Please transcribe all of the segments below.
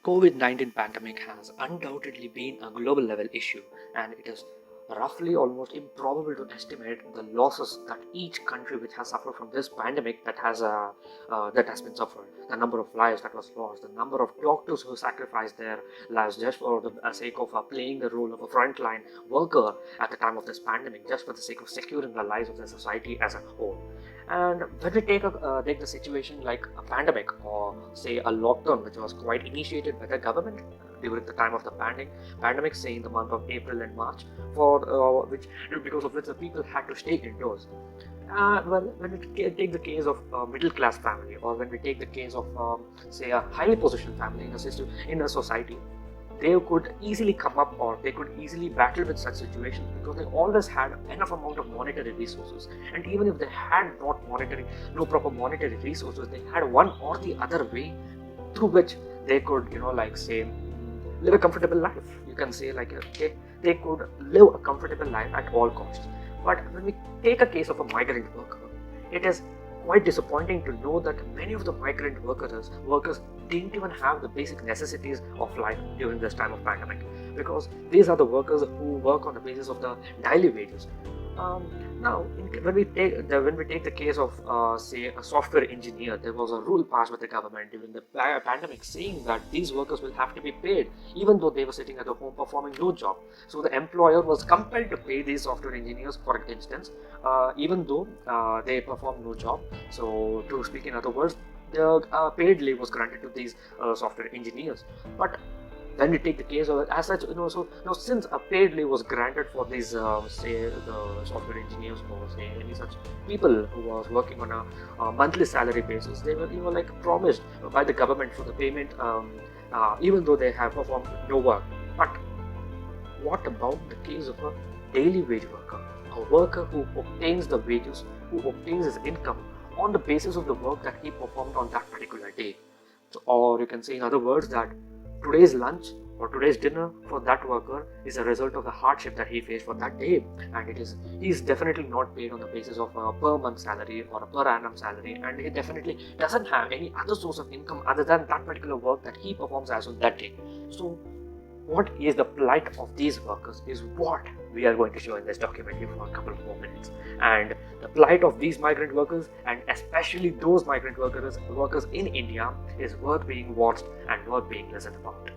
COVID-19 pandemic has undoubtedly been a global level issue, and it is roughly almost improbable to estimate the losses that each country which has suffered from this pandemic that has been suffered, the number of lives that was lost, the number of doctors who sacrificed their lives just for the sake of playing the role of a frontline worker at the time of this pandemic, just for the sake of securing the lives of the society as a whole. And when we take the situation like a pandemic or say a lockdown, which was quite initiated by the government during the time of the pandemic, say in the month of April and March, for which because of which the people had to stay indoors. Well, when we take the case of a middle class family, or when we take the case of say a highly positioned family in a system in a society, they could easily come up or they could easily battle with such situations because they always had enough amount of monetary resources. And even if they had no proper monetary resources, they had one or the other way through which they could, like say, live a comfortable life. You can say like they could live a comfortable life at all costs. But when we take a case of a migrant worker, it is quite disappointing to know that many of the migrant workers didn't even have the basic necessities of life during this time of pandemic, because these are the workers who work on the basis of the daily wages. Now, when we take the case of say a software engineer, there was a rule passed by the government during the pandemic saying that these workers will have to be paid even though they were sitting at the home performing no job. So the employer was compelled to pay these software engineers, for instance, even though they perform no job. So to speak in other words, the paid leave was granted to these software engineers. But when we take the case of it as such, so now since a paid leave was granted for these, say, the software engineers or say any such people who was working on a monthly salary basis, they were, like promised by the government for the payment, even though they have performed no work. But what about the case of a daily wage worker, a worker who obtains the wages, who obtains his income on the basis of the work that he performed on that particular day? So, or you can say in other words that today's lunch or today's dinner for that worker is a result of the hardship that he faced for that day, and he's definitely not paid on the basis of a per month salary or a per annum salary, and he definitely doesn't have any other source of income other than that particular work that he performs as on that day. So what is the plight of these workers is what we are going to show in this documentary for a couple of more minutes. And the plight of these migrant workers, and especially those migrant workers in India, is worth being watched and worth being listened about.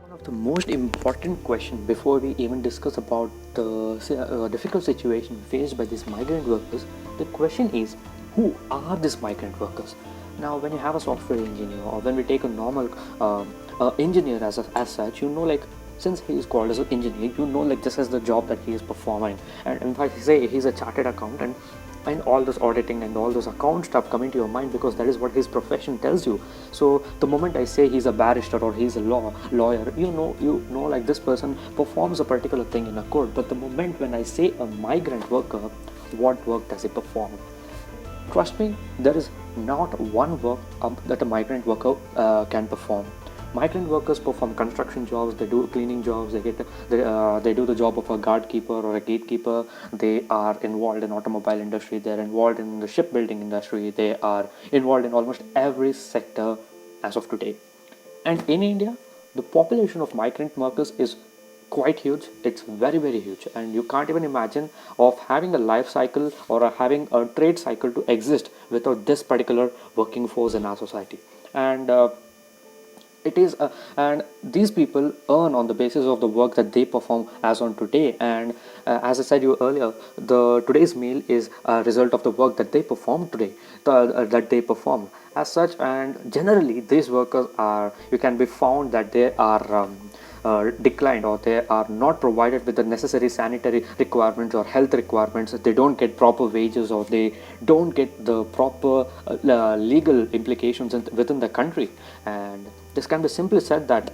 One of the most important questions before we even discuss about the difficult situation faced by these migrant workers, the question is, who are these migrant workers? Now, when you have a software engineer, or when we take a normal engineer as such, like since he is called as an engineer, like this is the job that he is performing. And in fact, say he's a chartered accountant, and all this auditing and all those account stuff come into your mind because that is what his profession tells you. So the moment I say he's a barrister or he's a lawyer, you know like this person performs a particular thing in a court. But the moment when I say a migrant worker, what work does he perform? Trust me, there is not one work that a migrant worker can perform. Migrant workers perform construction jobs, they do cleaning jobs, they do the job of a guard keeper or a gatekeeper. They are involved in automobile industry, they are involved in the shipbuilding industry, they are involved in almost every sector as of today. And in India, the population of migrant workers is quite huge. It's very, very huge, and you can't even imagine of having a life cycle or having a trade cycle to exist without this particular working force in our society. And and these people earn on the basis of the work that they perform as on today. And as I said you earlier, the today's meal is a result of the work that they perform today, that they perform as such. And generally these workers are, you can be found that they are declined, or they are not provided with the necessary sanitary requirements or health requirements. They don't get proper wages, or they don't get the proper legal implications within the country. And this can be simply said that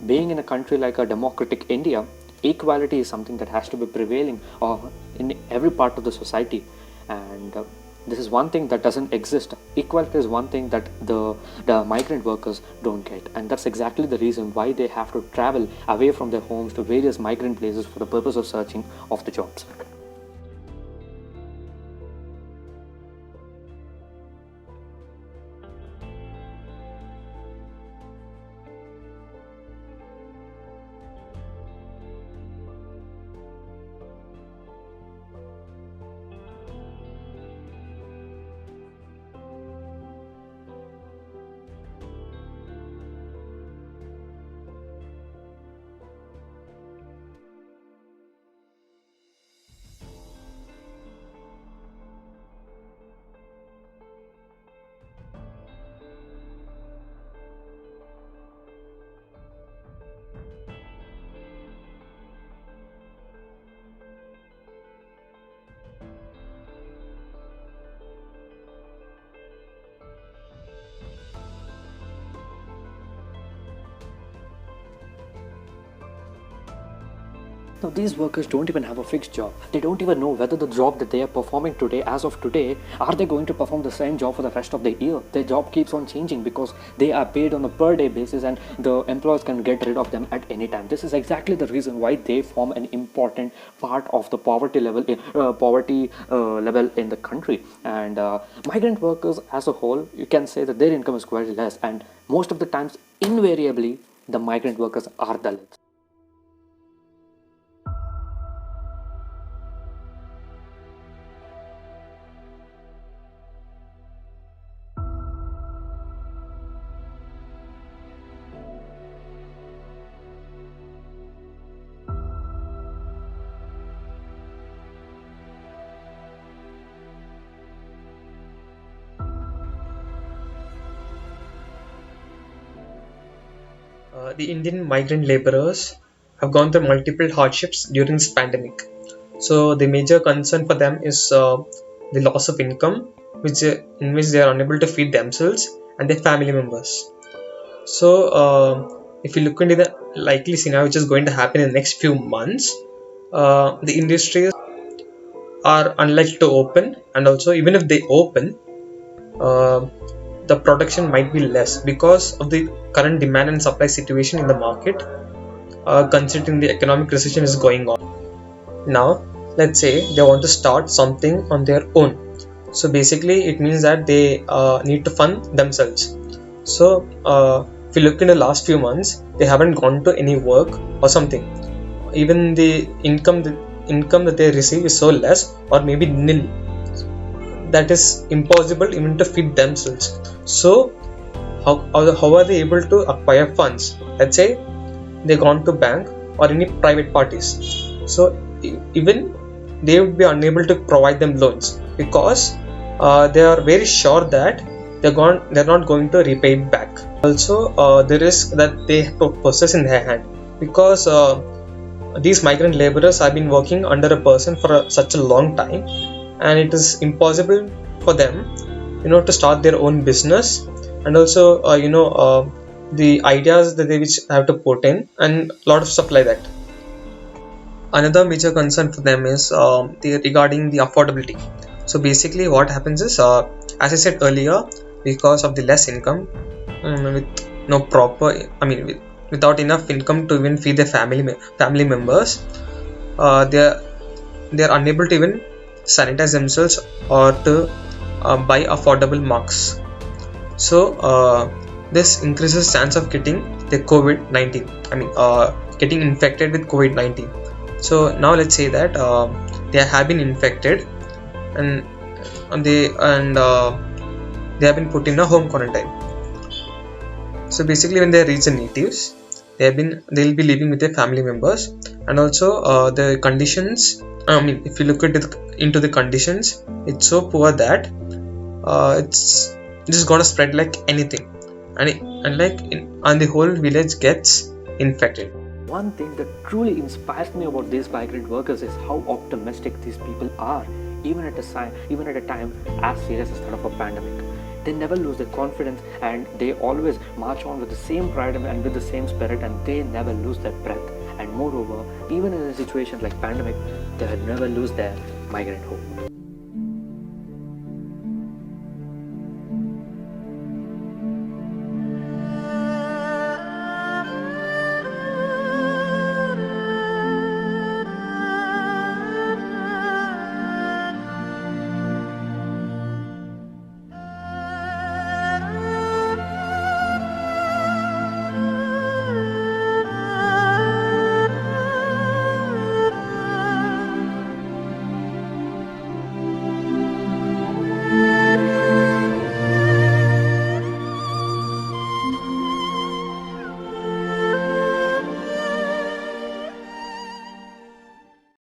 being in a country like a democratic India, equality is something that has to be prevailing in every part of the society. And this is one thing that doesn't exist. Equality is one thing that the migrant workers don't get, and that's exactly the reason why they have to travel away from their homes to various migrant places for the purpose of searching of the jobs. Now, these workers don't even have a fixed job. They don't even know whether the job that they are performing today, as of today, are they going to perform the same job for the rest of the year? Their job keeps on changing because they are paid on a per day basis and the employers can get rid of them at any time. This is exactly the reason why they form an important part of the poverty level in the country. And migrant workers as a whole, you can say that their income is quite less, and most of the times, invariably, the migrant workers are Dalits. The Indian migrant laborers have gone through multiple hardships during this pandemic. So the major concern for them is the loss of income, in which they are unable to feed themselves and their family members. So if you look into the likely scenario which is going to happen in the next few months, the industries are unlikely to open, and also even if they open, uh, the production might be less because of the current demand and supply situation in the market, considering the economic recession is going on. Now, let's say they want to start something on their own. So basically, it means that they need to fund themselves. So if you look in the last few months, they haven't gone to any work or something. Even the income that they receive is so less, or maybe nil, that is impossible even to feed themselves. So how are they able to acquire funds? Let's say they gone to bank or any private parties. So even they would be unable to provide them loans because they are very sure that they're not going to repay it back. Also, the risk that they possess in their hand, because these migrant laborers have been working under a person for such a long time, and it is impossible for them, to start their own business. And also, the ideas that they which have to put in, and a lot of stuff like that. Another major concern for them is regarding the affordability. So basically what happens is, as I said earlier, because of the less income, with no proper without enough income to even feed their family members, they're unable to even sanitize themselves or to buy affordable masks. So this increases chance of getting the COVID-19. Getting infected with COVID-19. So now let's say that they have been infected, and they have been put in a home quarantine. So basically, when they reach the natives, they'll be living with their family members, and also the conditions. If you look into the conditions, it's so poor that it's just gonna spread like anything, and the whole village gets infected. One thing that truly inspires me about these migrant workers is how optimistic these people are, even at a time as serious as that of a pandemic. They never lose their confidence, and they always march on with the same pride and with the same spirit, and they never lose their breath. And moreover, even in a situation like pandemic, they will never lose their migrant hope.